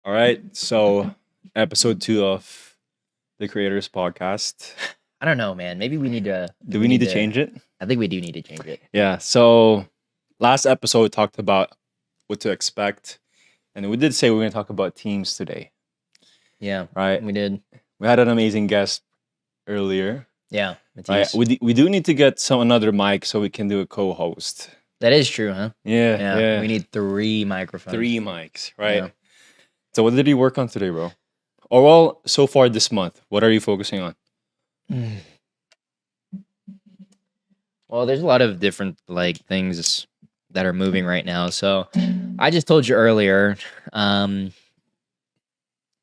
All right. So, episode 2 of the Creators Podcast. I don't know, man. Maybe we need to. Do we need to change it? I think we do need to change it. Yeah. So, last episode talked about what to expect. And we did say we're going to talk about teams today, Yeah, right? we did. We had an amazing guest earlier. Yeah, Right. We do need to get another mic so we can do a co-host. that is true, huh? Yeah. We need 3 microphones. 3 mics, right? Yeah. So, what did you work on today, bro? Or well, so far this month, what are you focusing on? Well, there's a lot of different things that are moving right now. So I just told you earlier, a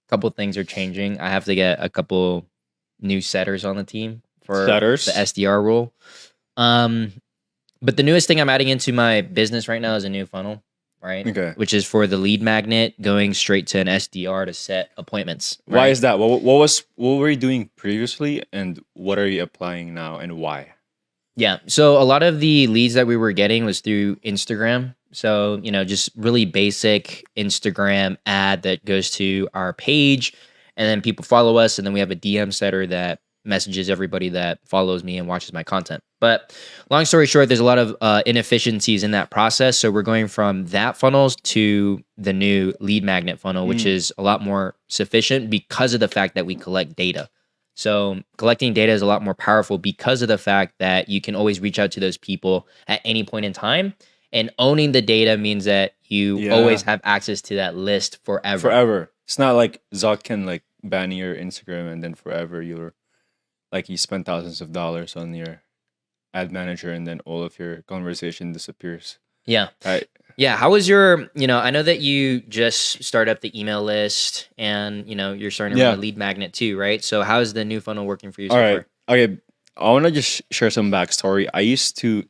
couple things are changing. I have to get a couple new setters on the team for Setters? the SDR role. But the newest thing I'm adding into my business right now is a new funnel, right? Okay. Which is for the lead magnet going straight to an SDR to set appointments. Why right? is that? What were you doing previously, and what are you applying now, and why? Yeah. So a lot of the leads that we were getting was through Instagram. So, just really basic Instagram ad that goes to our page, and then people follow us, and then we have a DM setter that messages everybody that follows me and watches my content. But long story short, there's a lot of inefficiencies in that process. So we're going from that funnels to the new lead magnet funnel, which is a lot more sufficient because of the fact that we collect data. So collecting data is a lot more powerful because of the fact that you can always reach out to those people at any point in time. And owning the data means that you always have access to that list forever. Forever. It's not like Zuck can ban your Instagram and then forever you spend thousands of dollars on your ad manager and then all of your conversation disappears. Yeah. Right. Yeah. How was your, I know that you just started up the email list and, you're starting to run a lead magnet too, right? So how's the new funnel working for you so far? Okay. I want to just share some backstory. I used to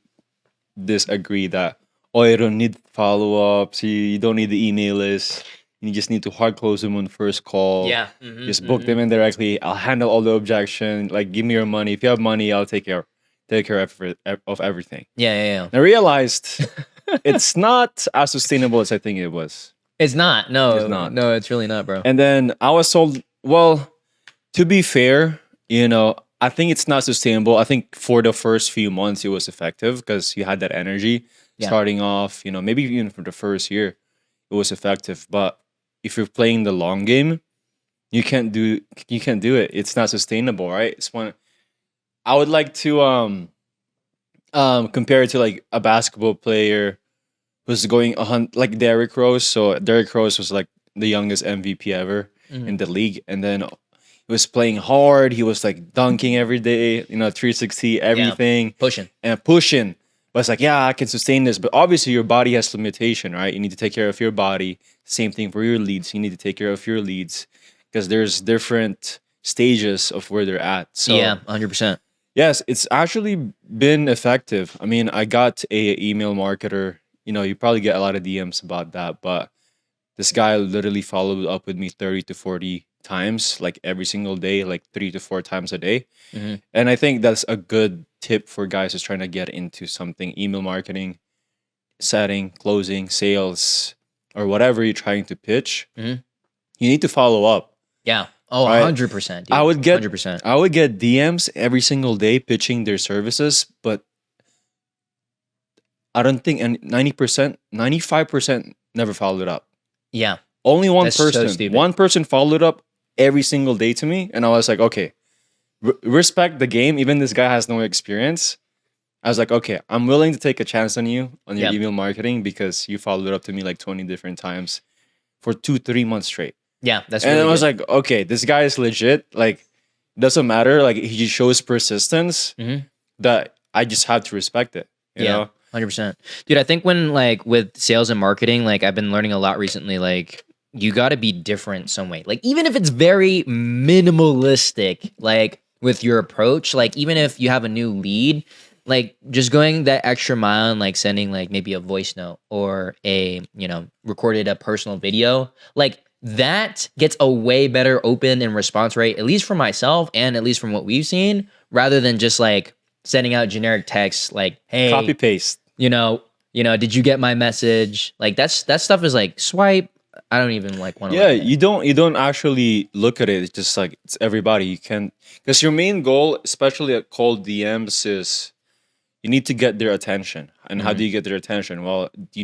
disagree that, you don't need follow-ups. You don't need the email list. You just need to hard close them on the first call. Yeah. Just book them in directly. I'll handle all the objection. Give me your money. If you have money, I'll take care of everything. Yeah. And I realized it's not as sustainable as I think it was. It's not. No, It's not. No, it's really not, bro. And then I was told, well, to be fair, I think it's not sustainable. I think for the first few months it was effective because you had that energy starting off, maybe even for the first year it was effective. But if you're playing the long game, you can't do it. It's not sustainable, right? It's one I would like to compare it to a basketball player who's going like Derrick Rose. So Derrick Rose was the youngest MVP ever in the league, and then he was playing hard. He was dunking every day, 360 everything, pushing. But it's I can sustain this. But obviously your body has limitation, right? You need to take care of your body. Same thing for your leads. You need to take care of your leads because there's different stages of where they're at. So yeah, 100%. Yes, it's actually been effective. I mean, I got a email marketer. You probably get a lot of DMs about that, but this guy literally followed up with me 30 to 40 times, every single day, 3 to 4 times a day. Mm-hmm. And I think that's a good tip for guys who's trying to get into something, email marketing, setting, closing, sales, or whatever you're trying to pitch. Mm-hmm. You need to follow up. Yeah. Oh, right? 100%. Dude. I would get 100%. I would get DMs every single day pitching their services, but I don't think 90%, 95% never followed up. Yeah. Only one That's so person. stupid. One person followed up every single day to me, and I was like, okay, respect the game. Even this guy has no experience. I was like, okay, I'm willing to take a chance on you on your email marketing because you followed up to me 20 different times for 2-3 months straight. Yeah, that's and really I was good. like, okay, this guy is legit. Doesn't matter. He just shows persistence that I just have to respect it. You know? 100%. Dude, I think when with sales and marketing, I've been learning a lot recently, you got to be different some way. Even if it's very minimalistic, with your approach, even if you have a new lead, just going that extra mile and sending maybe a voice note or a, recorded a personal video, that gets a way better open and response rate, at least for myself and at least from what we've seen, rather than just sending out generic texts hey, Copy paste. did you get my message? That stuff is swipe. I don't even like want to Yeah, look at it. you don't actually look at it. It's just like it's everybody. You can because your main goal, especially at cold DMs, is you need to get their attention. And how Mhm. do you get their attention? Well, you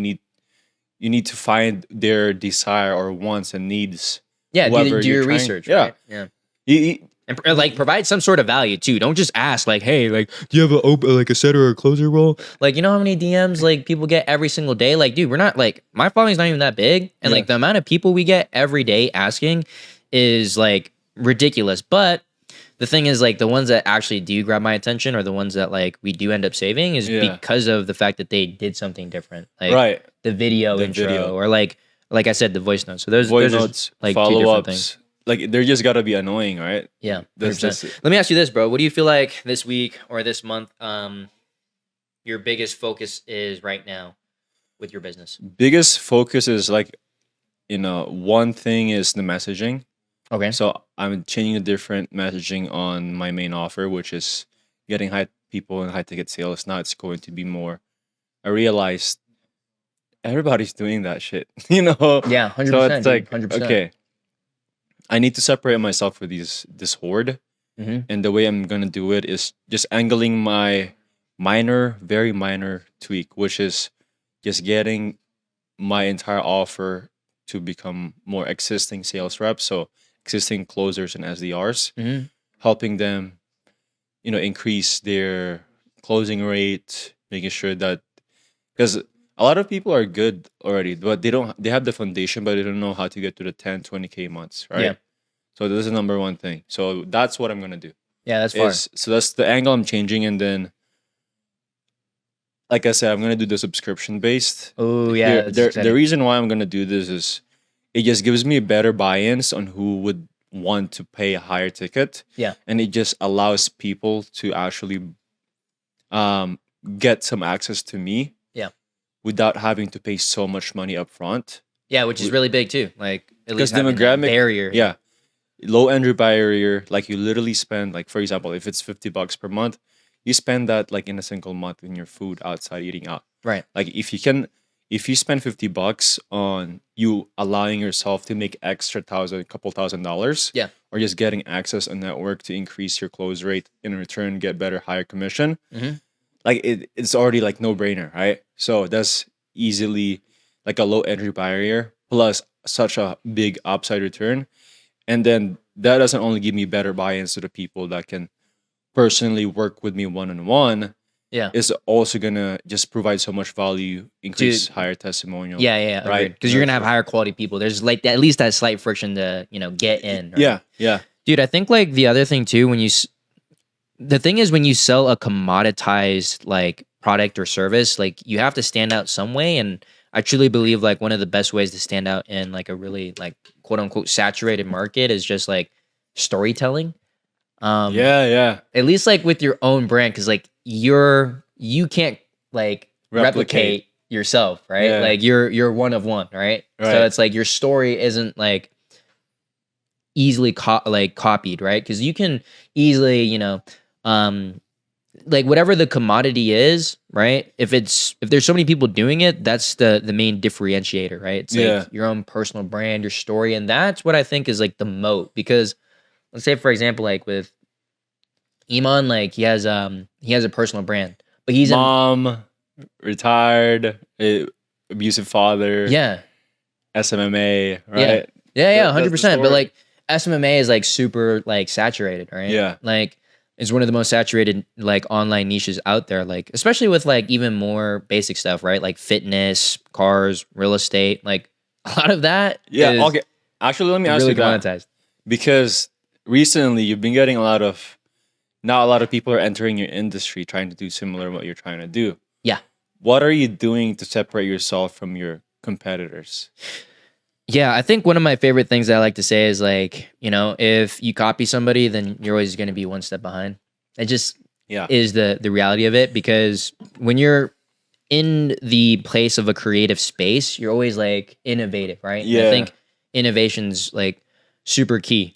need to find their desire or wants and needs. Yeah, Whoever do you're your trying, research, yeah. right? Yeah. You, And like provide some sort of value too. Don't just ask like, "Hey, like, do you have like a setter or a closer role?" Like, you know how many DMs like people get every single day? Like, dude, we're not like my following's not even that big, and yeah, like the amount of people we get every day asking is like ridiculous. But the thing is, like, the ones that actually do grab my attention are the ones that like we do end up saving is yeah, because of the fact that they did something different, like right. the video The intro video, or like I said, the voice notes. So voice those are notes, like two follow different things. ups. Like they're just gotta be annoying, right? Yeah, 100%. That's Let me ask you this, bro. What do you feel like this week or this month your biggest focus is right now with your business? biggest focus is like one thing is the messaging. Okay. So I'm changing a different messaging on my main offer, which is getting high people and high ticket sales. Now it's going to be more. I realized everybody's doing that shit, you know. Yeah, So 100%, it's dude. like 100%. okay, I need to separate myself from this horde, Mm-hmm. and the way I'm gonna do it is just angling my minor, very minor tweak, which is just getting my entire offer to become more existing sales reps, so existing closers and SDRs, Mm-hmm. helping them, increase their closing rate, making sure that because a lot of people are good already, but they have the foundation, but they don't know how to get to the 10, 20K months, Yeah. right? So this is the number one thing. So that's what I'm gonna do. Yeah, that's far. So that's the angle I'm changing, and then like I said, I'm gonna do the subscription based. Oh, yeah, Here, that's the exciting. reason why I'm gonna do this is it just gives me better buy-ins on who would want to pay a higher ticket, Yeah. and it just allows people to actually um, get some access to me, Yeah. without having to pay so much money up front. Yeah, which is really big too. Like at Because least having that demographic, barrier. yeah, low entry barrier. Like you literally spend, like for example, if it's $50 per month, you spend that like in a single month in your food outside eating out. Right. Like if you spend $50 on you allowing yourself to make extra couple $1,000, Yeah. or just getting access on network to increase your close rate, in return get better higher commission, Mm-hmm. like it's already like no brainer, right? So that's easily like a low entry barrier plus such a big upside return, and then that doesn't only give me better buy-ins to the people that can personally work with me one-on-one, Yeah. is also gonna just provide so much value, increase Dude. higher testimonial. Yeah, agreed. Right. Because you're gonna have higher quality people. There's like at least that slight friction to get in. Right? Yeah, yeah, Dude, I think like the other thing too, the thing is when you sell a commoditized like product or service, like you have to stand out some way. And I truly believe like one of the best ways to stand out in like a really like quote unquote saturated market is just like storytelling. yeah. At least like with your own brand, because like you can't like replicate yourself, right? Yeah. Like you're one of one, right? So Right. it's like your story isn't like easily copied, right? Because you can easily, like whatever the commodity is, right? If there's so many people doing it, that's the main differentiator, right? It's Yeah. like your own personal brand, your story, and that's what I think is like the moat. Because let's say, for example, like with Iman, like he has a personal brand, but he's Mom, retired, abusive father, yeah, SMMA, yeah, right? yeah, That's the 100%. But story. like SMMA is like super like saturated, right? Yeah. Like it's one of the most saturated like online niches out there. Like especially with like even more basic stuff, right? Like fitness, cars, real estate. Like a lot of that. Yeah. is Okay. Actually, let me ask really you that, commoditized. because recently you've been getting not a lot of people are entering your industry trying to do similar to what you're trying to do. Yeah. What are you doing to separate yourself from your competitors? Yeah, I think one of my favorite things that I like to say is like, if you copy somebody, then you're always going to be one step behind. It just Yeah. is the reality of it, because when you're in the place of a creative space, you're always like innovative, right? And I Yeah. think innovation's like super key.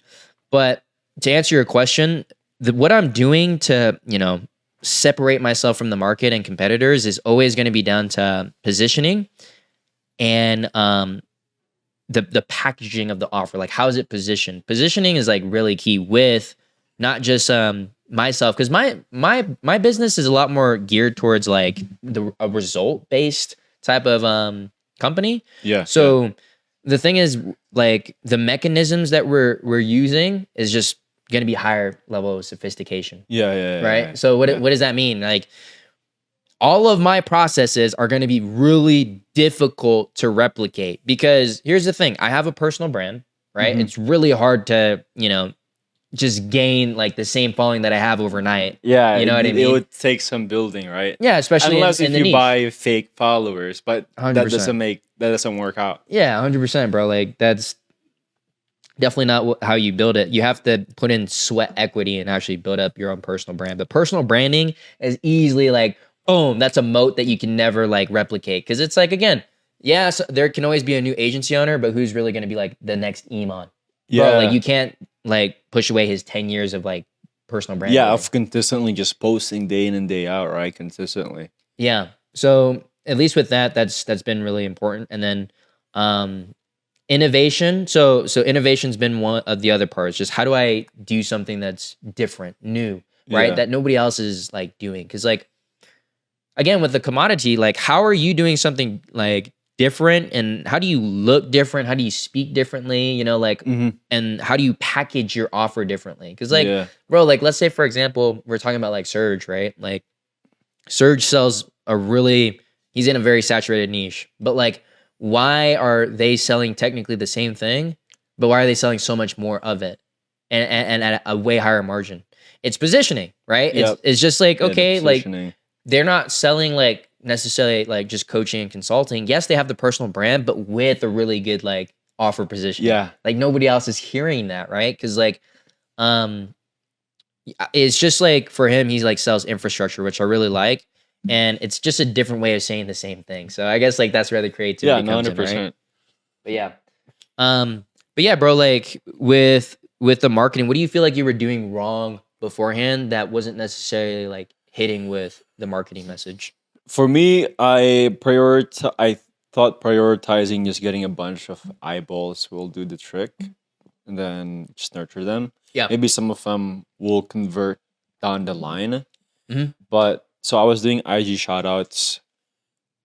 But to answer your question, what I'm doing to, separate myself from the market and competitors is always going to be down to positioning and the packaging of the offer. Like, how is it positioned? Positioning is like really key with not just myself, because my business is a lot more geared towards like a result based type of company. Yeah. So the thing is, like, the mechanisms that we're using is just going to be higher level of sophistication, Yeah. right? So what does that mean? Like, all of my processes are going to be really difficult to replicate, because here's the thing: I have a personal brand, right? Mhm. It's really hard to, just gain like the same following that I have overnight. Yeah, You know what I it mean? would take some building, right? Yeah, especially Unless in if the you niche. buy fake followers, but 100%. that doesn't work out. Yeah, 100%, bro. Like, that's definitely not how you build it. You have to put in sweat equity and actually build up your own personal brand. But personal branding is easily like, boom, that's a moat that you can never like replicate. Because it's like, again, yeah, so there can always be a new agency owner, but who's really going to be like the next Iman? Bro, like, Yeah. you can't like push away his 10 years of like personal brand Yeah, building. of consistently just posting day in and day out, right? Consistently. Yeah. So at least with that, that's been really important. And then um innovation. So innovation's been one of the other parts. Just how do I do something that's different, new, right? Yeah. That nobody else is like doing. Cause like, again, with the commodity, like, how are you doing something like different, and how do you look different? How do you speak differently? Like, Hmm. and how do you package your offer differently? Cause like, Yeah. bro, like, let's say for example, we're talking about like Surge, right? Like, Surge sells he's in a very saturated niche, but like, why are they selling technically the same thing, but why are they selling so much more of it, and at a way higher margin? It's positioning, right? Yep. It's just like, Yeah, the okay, like, positioning. they're not selling like necessarily like just coaching and consulting. Yes, they have the personal brand, but with a really good like offer positioning. Yeah. Like, nobody else is hearing that, right? Because like, um, it's just like, for him, he's like sells infrastructure, which I really like, and it's just a different way of saying the same thing. So I guess like that's where the Yeah, creativity no, comes in, right? 100%. But yeah, but yeah, bro, like with the marketing, what do you feel like you were doing wrong beforehand that wasn't necessarily like hitting with the marketing message? For me, I thought prioritizing just getting a bunch of eyeballs will do the trick, and then just nurture them. Yeah. Maybe some of them will convert down the line. Mhm. But so I was doing IG shoutouts,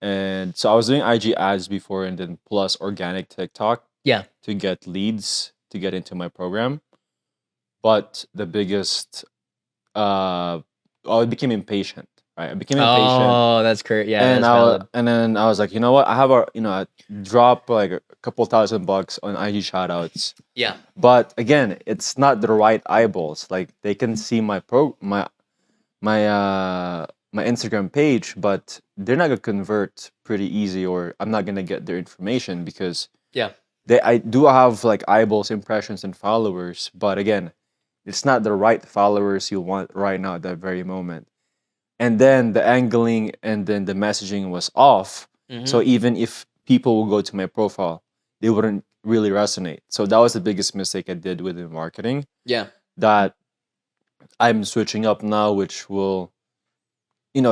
and so I was doing IG ads before, and then plus organic TikTok Yeah. to get leads to get into my program. But the biggest, I became impatient. Right, I became impatient, Oh, that's correct. Yeah, and that's valid. and then I was like, you know what? I have I drop like a couple $1,000 on IG shoutouts. Yeah. But again, it's not the right eyeballs. Like, they can see my Instagram page, but they're not gonna convert pretty easy, or I'm not gonna get their information because Yeah. I do have like eyeballs, impressions, and followers. But again, it's not the right followers you want right now at that very moment. And then the angling and then the messaging was off. So Mhm. even if people will go to my profile, they wouldn't really resonate. So that was the biggest mistake I did with the marketing Yeah. that I'm switching up now, which will,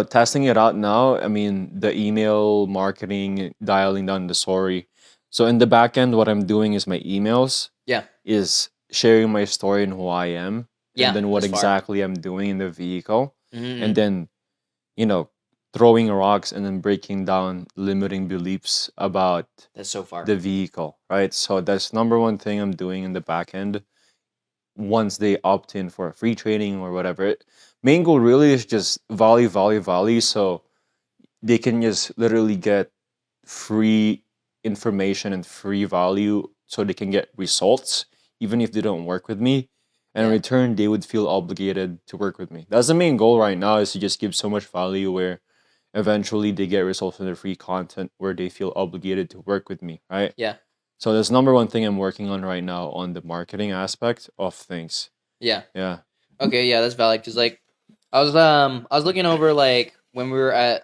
testing it out now. I mean, the email marketing, dialing down the story. So in the back end, what I'm doing is my emails Yeah. is sharing my story and who I am, and Yeah. then what That's far. exactly I'm doing in the vehicle, and Mhm. then you know, throwing rocks and then breaking down limiting beliefs about That's so far. the vehicle, right? So that's number one thing I'm doing in the back end. Once they opt in for a free training or whatever, main goal really is just volley. So they can just literally get free information and free value so they can get results, even if they don't work with me. And in Yeah. return, they would feel obligated to work with me. That's the main goal right now, is to just give so much value where eventually they get results from their free content where they feel obligated to work with me, right? Yeah. So that's number one thing I'm working on right now on the marketing aspect of things. Yeah. Yeah. Okay, yeah, that's valid, cuz like I was looking over like when we were at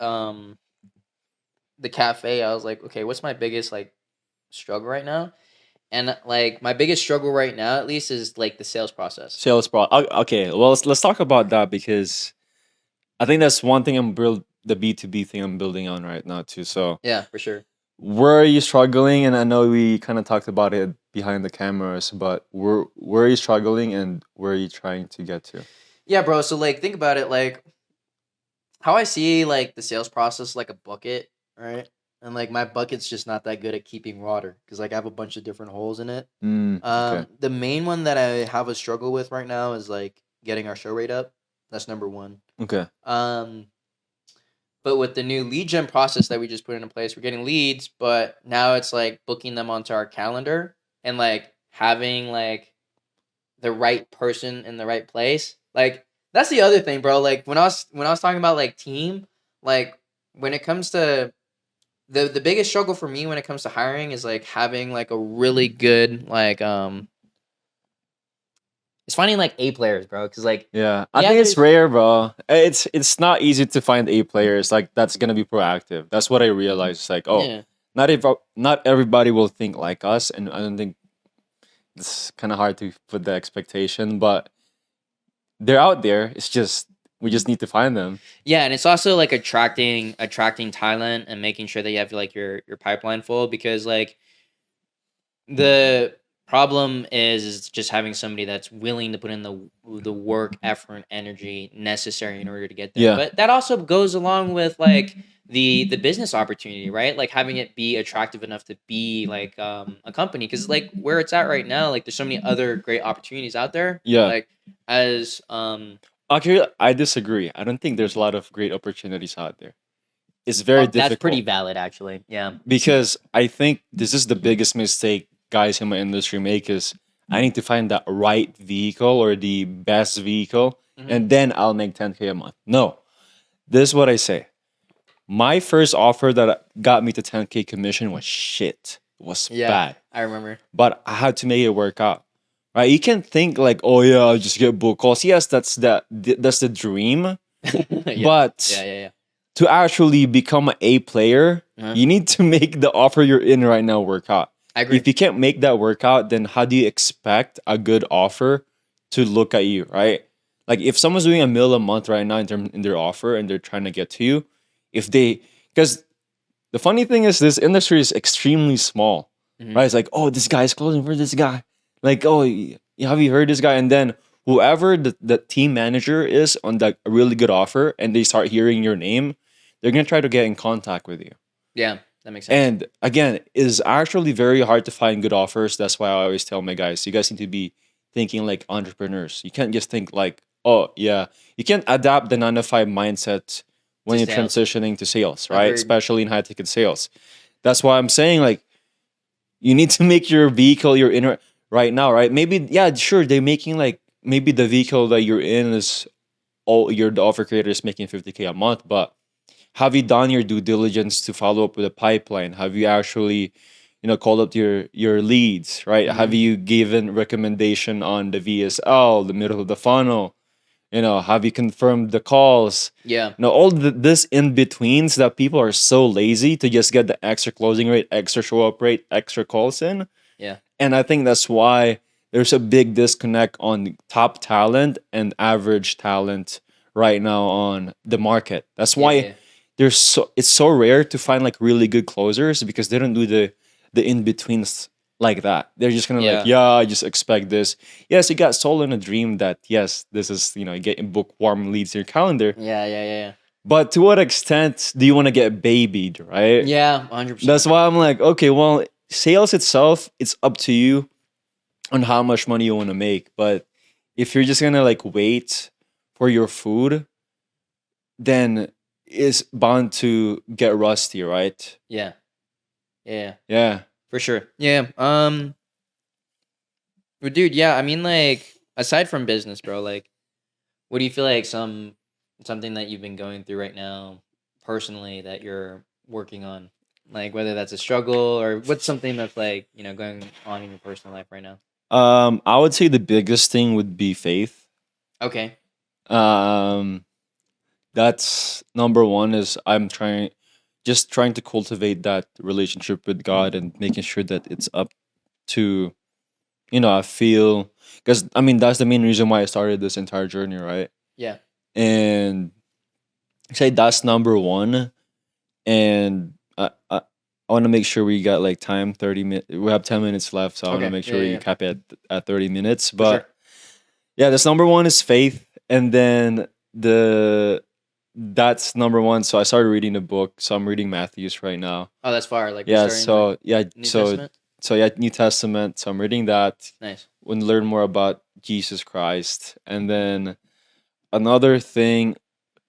the cafe. I was like, okay, what's my biggest like struggle right now? And like my biggest struggle right now at least is like the sales process. Sales pro. Okay, well, let's talk about that because I think that's one thing the B2B thing I'm building on right now too. So Yeah, for sure. where are you struggling? And I know we kind of talked about it behind the cameras, but where are you struggling and where are you trying to get to? Yeah, bro. So like, think about it. Like, how I see like the sales process like a bucket, right? And like my bucket's just not that good at keeping water because like I have a bunch of different holes in it. Okay. The main one that I have a struggle with right now is like getting our show rate up. That's number one. Okay. Um, but with the new lead gen process that we just put into place, we're getting leads, but now it's like booking them onto our calendar and like having like the right person in the right place. Like that's the other thing, bro. Like when I was talking about like team, like when it comes to the biggest struggle for me when it comes to hiring is like having like a really good like it's finding like A players, bro. Because like Yeah, I yeah, think it's there's rare, bro. It's not easy to find A players like that's gonna be proactive. That's what I realized. It's like, oh, yeah. not everybody will think like us, and I don't think it's kind of hard to put the expectation, but they're out there. It's just we just need to find them. Yeah, and it's also like attracting talent and making sure that you have like your pipeline full because like the problem is just having somebody that's willing to put in the work, effort, and energy necessary in order to get there. Yeah, But that also goes along with like the business opportunity, right? Like having it be attractive enough to be like a company because like where it's at right now, like there's so many other great opportunities out there. yeah. Like as Actually, I disagree. I don't think there's a lot of great opportunities out there. It's very that's pretty difficult valid actually. Yeah. because I think this is the biggest mistake guys in my industry make is I need to find that right vehicle or the best vehicle Hmm. and then I'll make 10K a month. No, this is what I say. My first offer that got me to 10K commission was shit. It was Yeah, bad. I remember. But I had to make it work out. Right? You can think like, oh yeah, I'll just get book calls. Yes, that's the dream. Yeah. Yeah, But yeah, to actually become an A player, yeah. you need to make the offer you're in right now work out. I agree. If you can't make that work out, then how do you expect a good offer to look at you, right? Like if someone's doing a mil a month right now in their offer and they're trying to get to you, if they because the funny thing is this industry is extremely small, Mhm. right? It's like, oh, this guy's closing for this guy. Like, oh, have you heard this guy? And then whoever the team manager is on that really good offer and they start hearing your name, they're gonna try to get in contact with you. Yeah, that makes sense. And again, it's actually very hard to find good offers. That's why I always tell my guys, you guys need to be thinking like entrepreneurs. You can't just think like, oh yeah, you can't adapt the 9 to 5 mindset when To you're sales. transitioning to sales, right? Agreed. Especially in high ticket sales. That's why I'm saying like you need to make your vehicle you're in right now, right? Maybe yeah, sure, they're making like maybe the vehicle that you're in is all your the offer creator is making 50K a month, but have you done your due diligence to follow up with a pipeline? Have you actually, called up your leads, right? Have Mhm. you given recommendation on the VSL, the middle of the funnel? Have you confirmed the calls? Yeah. All this in betweens that people are so lazy to just get the extra closing rate, extra show up rate, extra calls in. Yeah. And I think that's why there's a big disconnect on top talent and average talent right now on the market. That's Yeah, why yeah. it's so rare to find like really good closers because they don't do the in betweens like that. They're just kind of like, Yeah. yeah, I just expect this. Yes, you got sold in a dream that yes, this is getting bookworm leads in your calendar. Yeah, yeah, yeah, But to what extent do you want to get babied, yeah. right? Yeah, 100%. That's why I'm like, okay, well, sales itself, it's up to you on how much money you want to make. But if you're just gonna like wait for your food, then it's bound to get rusty, right? Yeah. Yeah. Yeah. For sure. Yeah. But dude, yeah, I mean like aside from business, bro, like what do you feel like something that you've been going through right now personally that you're working on? Like whether that's a struggle or what's something that's like, going on in your personal life right now? I would say the biggest thing would be faith. Okay. Um, that's number one is just trying to cultivate that relationship with God and making sure that it's up to, I feel, because I mean, that's the main reason why I started this entire journey, right? Yeah. And say that's number one. And I want to make sure we got like time 30 minutes. We have 10 minutes left, so I want to Okay. make sure we Yeah. cap it at 30 minutes. For But sure. yeah, this number one is faith, and then that's number one. So I started reading the book. So I'm reading Matthew's right now. Oh, that's far. Like we're Yeah. starting like, So yeah. New So Testament. so yeah, New Testament. So I'm reading that. Nice. And learn more about Jesus Christ, and then another thing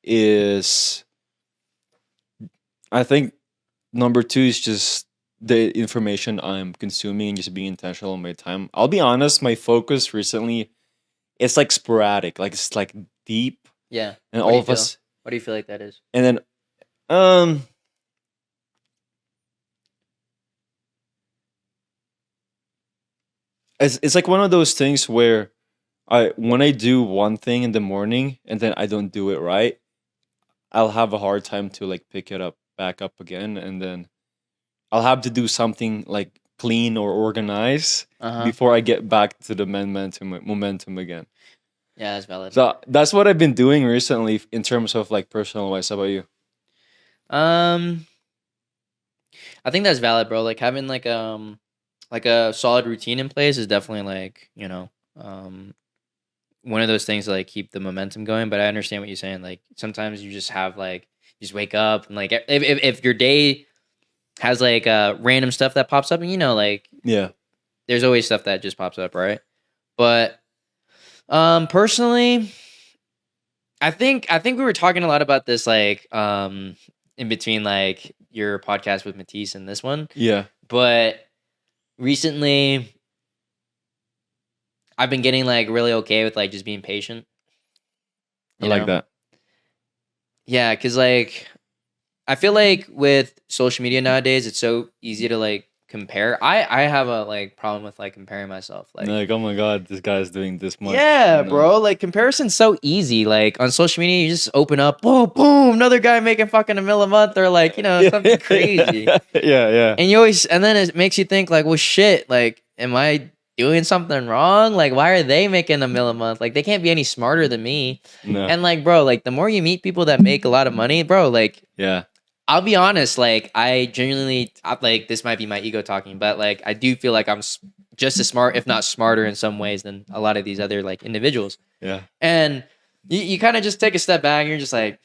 is, I think number two is just the information I'm consuming and just being intentional on my time. I'll be honest, my focus recently, it's like sporadic, like it's like deep, Yeah. and What do all you of feel? us, What do you feel like that is? and then um, it's like one of those things where when I do one thing in the morning and then I don't do it right, I'll have a hard time to like pick it up back up again, and then I'll have to do something like clean or organize Uh-huh. before I get back to the momentum again. Yeah, that's valid. So that's what I've been doing recently in terms of like personal wise. How about you? I think that's valid, bro. Like having like a solid routine in place is definitely like, one of those things to like keep the momentum going. But I understand what you're saying. Like sometimes you just have like you just wake up and like if your day has like random stuff that pops up, and like Yeah. there's always stuff that just pops up, right? But personally, I think we were talking a lot about this like in between like your podcast with Matisse and this one. Yeah. But recently I've been getting like really okay with like just being patient. I You like know? that. Yeah, cuz like I feel like with social media nowadays it's so easy to like compare. I have a like problem with like comparing myself. Like Like, oh my god, this guy's doing this much. yeah, you know? bro. Like comparison's so easy. Like on social media, you just open up, boom, boom, another guy making fucking a mil a month, or like something crazy. Yeah. And and then it makes you think like, well, shit. Like, am I doing something wrong? Like, why are they making a mil a month? Like, they can't be any smarter than me. No. And like, bro, like the more you meet people that make a lot of money, bro, like Yeah. I'll be honest, like I genuinely like this might be my ego talking, but like I do feel like I'm just as smart, if not smarter, in some ways than a lot of these other like individuals. Yeah. And you kind of just take a step back, and you're just like,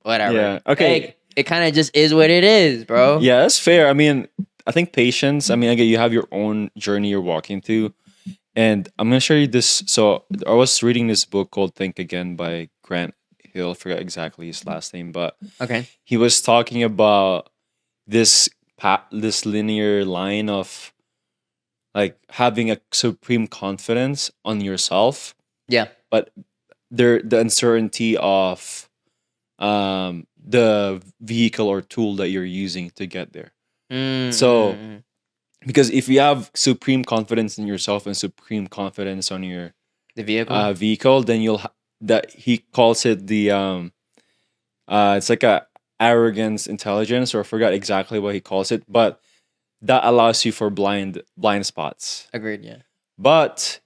whatever. Yeah. Okay. Like, it kind of just is what it is, bro. Yeah, that's fair. I mean, I think patience. I mean, again, you have your own journey you're walking through, and I'm gonna show you this. So I was reading this book called Think Again by Grant Hill. I forgot exactly his last name, but Okay. he was talking about this this linear line of like having a supreme confidence on yourself, Yeah. but the uncertainty of the vehicle or tool that you're using to get there. So because if you have supreme confidence in yourself and supreme confidence on your the vehicle. vehicle, then that he calls it the it's like a arrogance intelligence, or I forgot exactly what he calls it, but that allows you for blind spots. Agreed. Yeah. But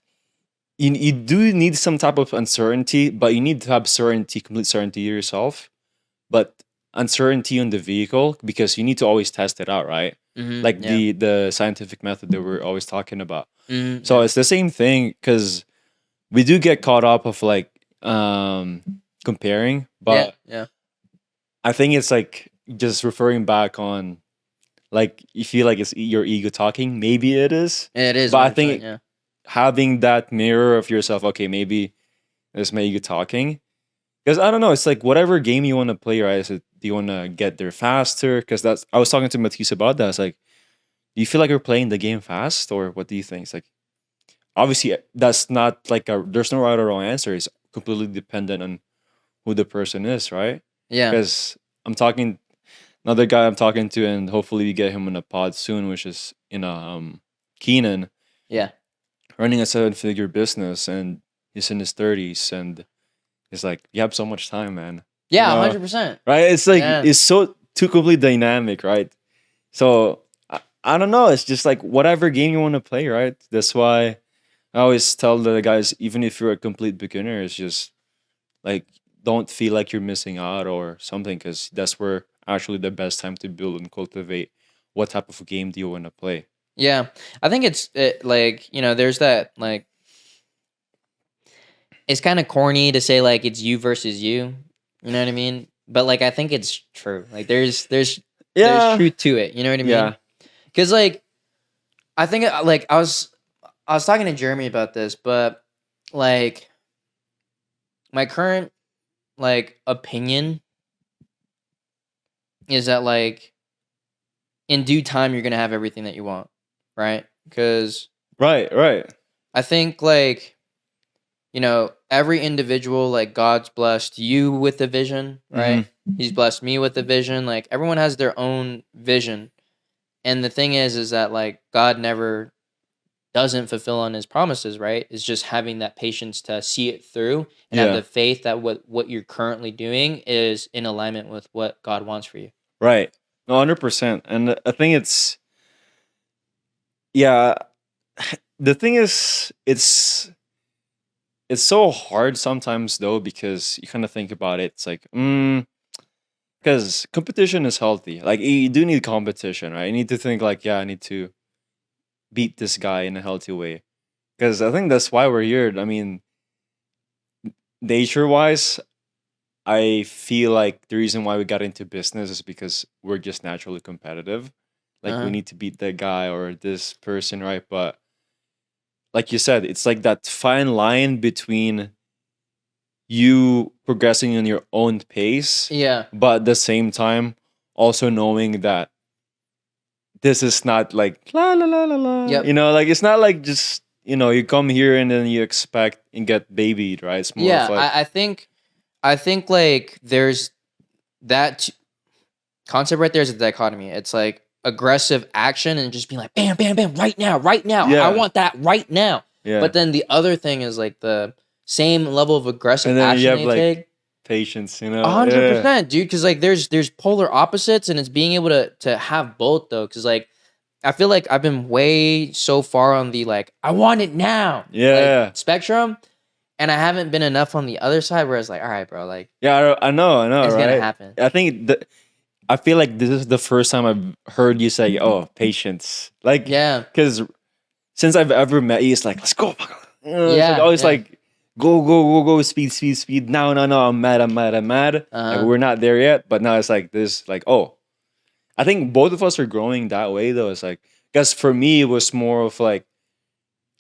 you do need some type of uncertainty, but you need to have certainty, complete certainty yourself, but uncertainty on the vehicle, because you need to always test it out, right? Like the scientific method that we're always talking about. So it's the same thing, because we do get caught up of like comparing, but yeah. I think it's like just referring back on, like you feel like it's your ego talking. Maybe it is. It is. But I 100%, think yeah. having that mirror of yourself, okay, maybe it's my ego talking. Because I don't know, it's like whatever game you want to play, right? Is it, do you want to get there faster? Because I was talking to Matisse about that. It's like, do you feel like you're playing the game fast, or what do you think? It's like, obviously, that's not like there's no right or wrong answer. It's completely dependent on who the person is, right? Yeah. Because another guy I'm talking to, and hopefully we get him on a pod soon, which is Keenan. Yeah. Running a 7-figure business, and he's in his 30s, and it's like, you have so much time, man. Yeah. You know? 100%. Right? It's like Yeah. it's so too completely dynamic, right? So I don't know. It's just like whatever game you want to play, right? That's why I always tell the guys, even if you're a complete beginner, it's just like don't feel like you're missing out or something, because that's where actually the best time to build and cultivate what type of game do you want to play. Yeah, I think like, there's that, like, it's kind of corny to say like it's you versus you. You know what I mean? But like I think it's true. Like there's Yeah, truth to it. You know what I yeah, mean? Because like I think like I was talking to Jeremy about this, but like my current like opinion is that like in due time you're gonna have everything that you want, right? Because right. I think like every individual, like God's blessed you with a vision, right? He's blessed me with a vision. Like everyone has their own vision. And the thing is that like God never doesn't fulfill on his promises, right? It's just having that patience to see it through and have Yeah, the faith that what you're currently doing is in alignment with what God wants for you. right. No, 100%. And I think yeah. The thing is, it's so hard sometimes though because you kind of think about it. It's like, because competition is healthy. Like you do need competition, right? You need to think like, yeah, I need to beat this guy in a healthy way. Because I think that's why we're here. I mean, nature wise, I feel like the reason why we got into business is because we're just naturally competitive. Like we Uh-huh. need to beat that guy or this person, right? But like you said, it's like that fine line between you progressing in your own pace, Yeah. but at the same time also knowing that this is not like la la la la la. Yep. Like it's not like just you come here and then you expect and get babied, right? It's more of Yeah. like I think like there's that concept right there is a dichotomy. It's like aggressive action and just being like bam, bam, bam, right now, right now. I yeah, want that right now. yeah. But then the other thing is like the same level of aggressive And then you action have they like take. patience, A hundred Yeah. percent, dude. Because like there's polar opposites, and it's being able to have both though. Because like I feel like I've been way so far on the like I want it now Yeah. like spectrum, and I haven't been enough on the other side where it's like, all right, bro, like Yeah, I know, it's gonna right? happen. I feel like this is the first time I've heard you say, "Oh, patience." Like, Yeah, because since I've ever met you, it's like, "Let's go." It's like yeah, always yeah. like, "Go, go, go, go, speed, speed, speed." No, no, no. I'm mad. I'm mad. I'm mad. Like Uh-huh. we're not there yet, but now it's like this. Like, oh, I think both of us are growing that way though. It's like, because for me, it was more of like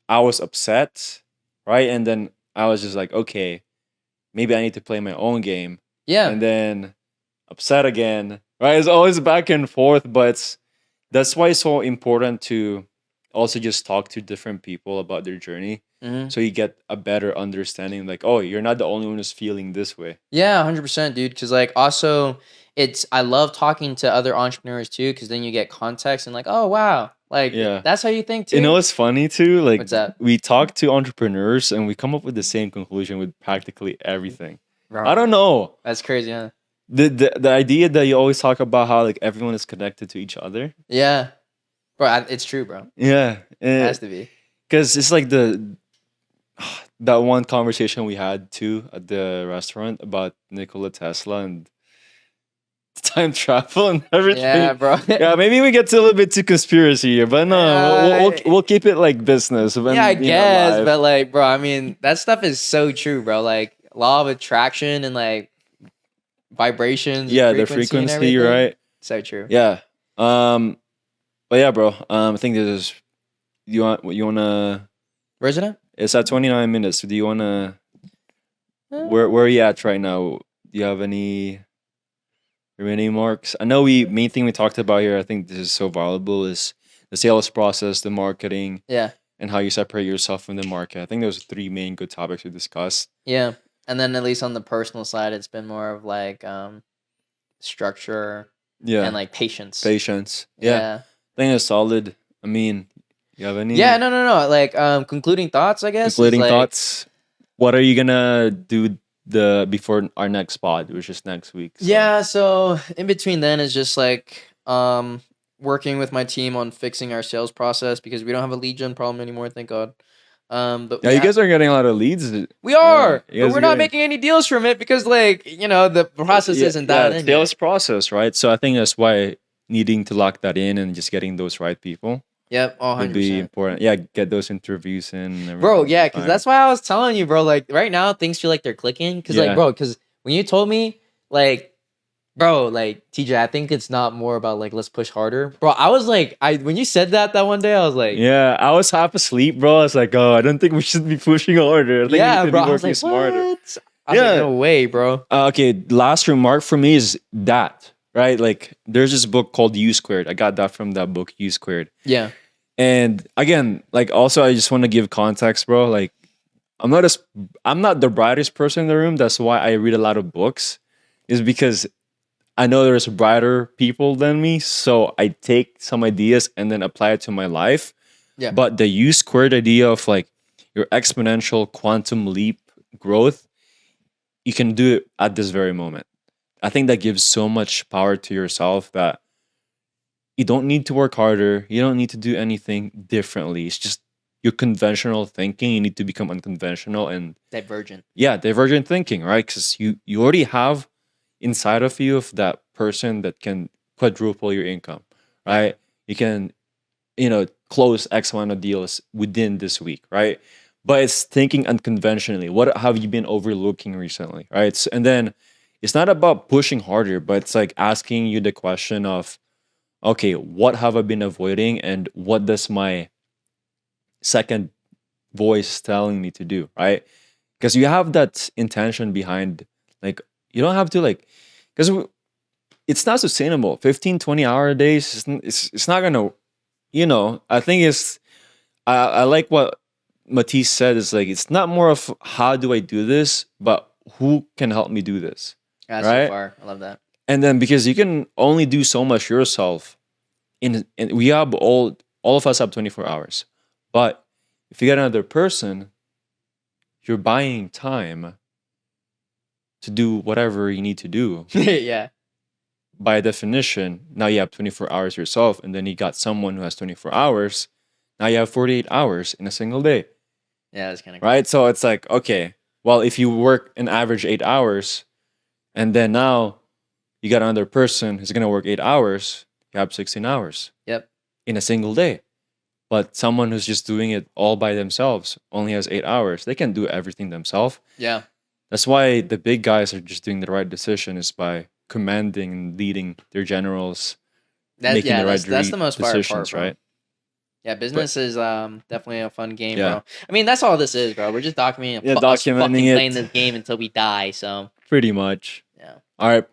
I was upset, right, and then I was just like, okay, maybe I need to play my own game, Yeah. and then upset again, right? It's always back and forth, but that's why it's so important to also just talk to different people about their journey Mm-hmm. so you get a better understanding like, oh, you're not the only one who's feeling this way. Yeah, 100%, dude. Because like also, I love talking to other entrepreneurs too. Because then you get context and like, oh wow, like Yeah. that's how you think too. It's funny too, like What's that? we talk to entrepreneurs and we come up with the same conclusion with practically everything. Bro, I don't know. that's crazy, huh? The idea that you always talk about how like everyone is connected to each other. Yeah, bro, it's true, bro. Yeah. It has to be. Because it's like that one conversation we had too at the restaurant about Nikola Tesla and time travel and everything. Yeah, bro. Yeah, maybe we get a little bit too conspiracy here, but no, we'll keep it like business. Yeah, I guess, but like, bro, I mean, that stuff is so true, bro. Like law of attraction and like vibrations, yeah, and the frequency and frequency, everything. right? So true. Yeah. But yeah, bro. I think this is. You wanna? Where's it at? It's at 29 minutes. Do you wanna? Uh, Where are you at right now? Do you have any marks? I know we main thing we talked about here. I think this is so valuable is the sales process, the marketing, Yeah, and how you separate yourself from the market. I think those are three main good topics we discussed. yeah. And then at least on the personal side, it's been more of like structure Yeah, and like patience. patience. Yeah, Yeah. I think it's solid. I mean, you have any Yeah, no. Like concluding thoughts, I guess. Is concluding like, thoughts? What are you gonna do before our next pod, which is next week? So. Yeah, so in between then is just like working with my team on fixing our sales process because we don't have a lead gen problem anymore, thank God. But Yeah, you guys are getting a lot of leads. we are, you but guys we're are not getting- making any deals from it because, like, the process isn't that in sales yet. process, right? So I think that's why needing to lock that in and just getting those right people Yep, would be 100%. important. Yeah, get those interviews in. And everything. Bro, yeah, because Fine. that's why I was telling you, bro. Like, right now, things feel like they're clicking. Because, like, Yeah. bro, because when you told me, like, bro, like, TJ, I think it's not more about, like, let's push harder. Bro, I was like, when you said that one day, I was like, Yeah, I was half asleep, bro. I was like, oh, I don't think we should be pushing harder. I think we yeah, need to bro. be I was working like, smarter. what? I was like, Yeah. no way, bro. Okay, last remark for me is that, right? Like, there's this book called U Squared. I got that from that book, U Squared. Yeah. And again, like, also, I just want to give context, bro. Like, I'm not the brightest person in the room. That's why I read a lot of books, is because I know there's brighter people than me. So I take some ideas and then apply it to my life. Yeah. But the U Squared idea of like your exponential quantum leap growth, you can do it at this very moment. I think that gives so much power to yourself that you don't need to work harder. You don't need to do anything differently. It's just your conventional thinking. You need to become unconventional and Divergent. yeah, divergent thinking, right? Because you already have inside of you of that person that can quadruple your income, right? You can, close X amount of deals within this week, right? But it's thinking unconventionally. What have you been overlooking recently, right? And then it's not about pushing harder, but it's like asking you the question of, okay, what have I been avoiding, and what does my second voice telling me to do, right? Because you have that intention behind, like, you don't have to like, because it's not sustainable. 15, 20-hour days, it's not gonna, I think I like what Matisse said, is like, it's not more of how do I do this, but who can help me do this, That's right? so far. I love that. And then because you can only do so much yourself, and we have all of us have 24 hours, but if you get another person, you're buying time to do whatever you need to do. Yeah. By definition, now you have 24 hours yourself, and then you got someone who has 24 hours. Now you have 48 hours in a single day. Yeah, that's kind of right? So it's like, okay, well, if you work an average 8 hours, and then now you got another person who's gonna work 8 hours, you have 16 hours. Yep. In a single day. But someone who's just doing it all by themselves only has 8 hours. They can do everything themselves. Yeah. That's why the big guys are just doing the right decision, is by commanding and leading their generals, making the right that's the most fire decisions, part, bro. right? Yeah, business is definitely a fun game, Yeah. bro. I mean, that's all this is, bro. We're just documenting, Yeah, us documenting fucking it. playing this game until we die. So Pretty much. yeah. All right.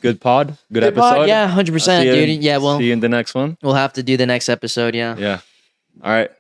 Good pod. Good episode. Pod, yeah, 100%, dude. Yeah, well, see you in the next one. we'll have to do the next episode. Yeah. Yeah. All right.